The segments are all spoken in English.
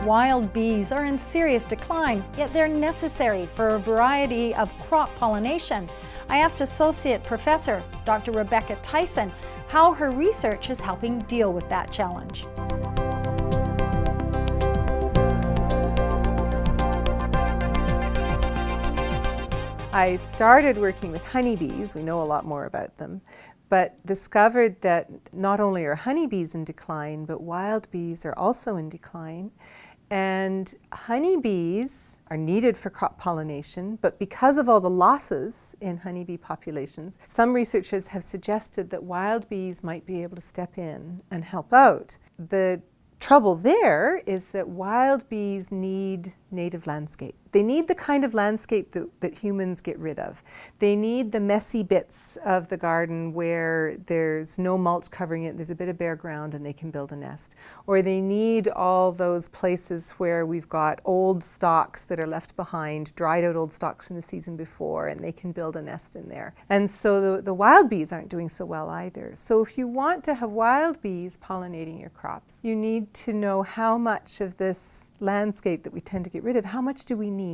wild bees are in serious decline, yet they're necessary for a variety of crop pollination. I asked Associate Professor Dr. Rebecca Tyson how her research is helping deal with that challenge. I started working with honeybees, we know a lot more about them, but discovered that not only are honeybees in decline, but wild bees are also in decline. And honeybees are needed for crop pollination, but because of all the losses in honeybee populations, some researchers have suggested that wild bees might be able to step in and help out. The trouble there is that wild bees need native landscape. They need the kind of landscape that humans get rid of. They need the messy bits of the garden where there's no mulch covering it, there's a bit of bare ground and they can build a nest. Or they need all those places where we've got old stalks that are left behind, dried out old stalks from the season before, and they can build a nest in there. And so the wild bees aren't doing so well either. So if you want to have wild bees pollinating your crops, you need to know how much of this landscape that we tend to get rid of, how much do we need?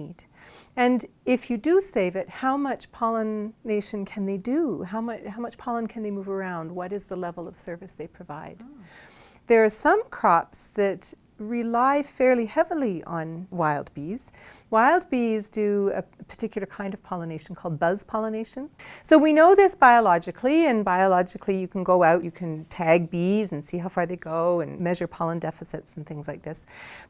And if you do save it, how much pollination can they do? How much pollen can they move around? What is the level of service they provide? Oh. There are some crops that rely fairly heavily on wild bees. Wild bees do a particular kind of pollination called buzz pollination. So we know this biologically, and biologically you can go out, you can tag bees and see how far they go and measure pollen deficits and things like this.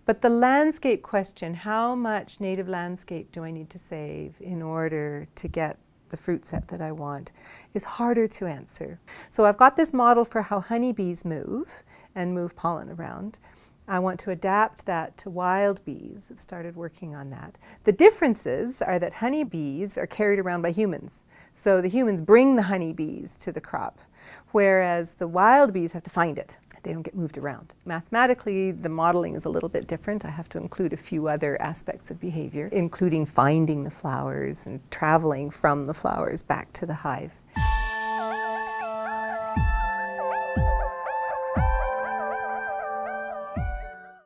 But the landscape question, how much native landscape do I need to save in order to get the fruit set that I want, is harder to answer. So I've got this model for how honeybees move and move pollen around. I want to adapt that to wild bees. I've started working on that. The differences are that honeybees are carried around by humans. So the humans bring the honeybees to the crop, whereas the wild bees have to find it. They don't get moved around. Mathematically, the modeling is a little bit different. I have to include a few other aspects of behavior, including finding the flowers and traveling from the flowers back to the hive.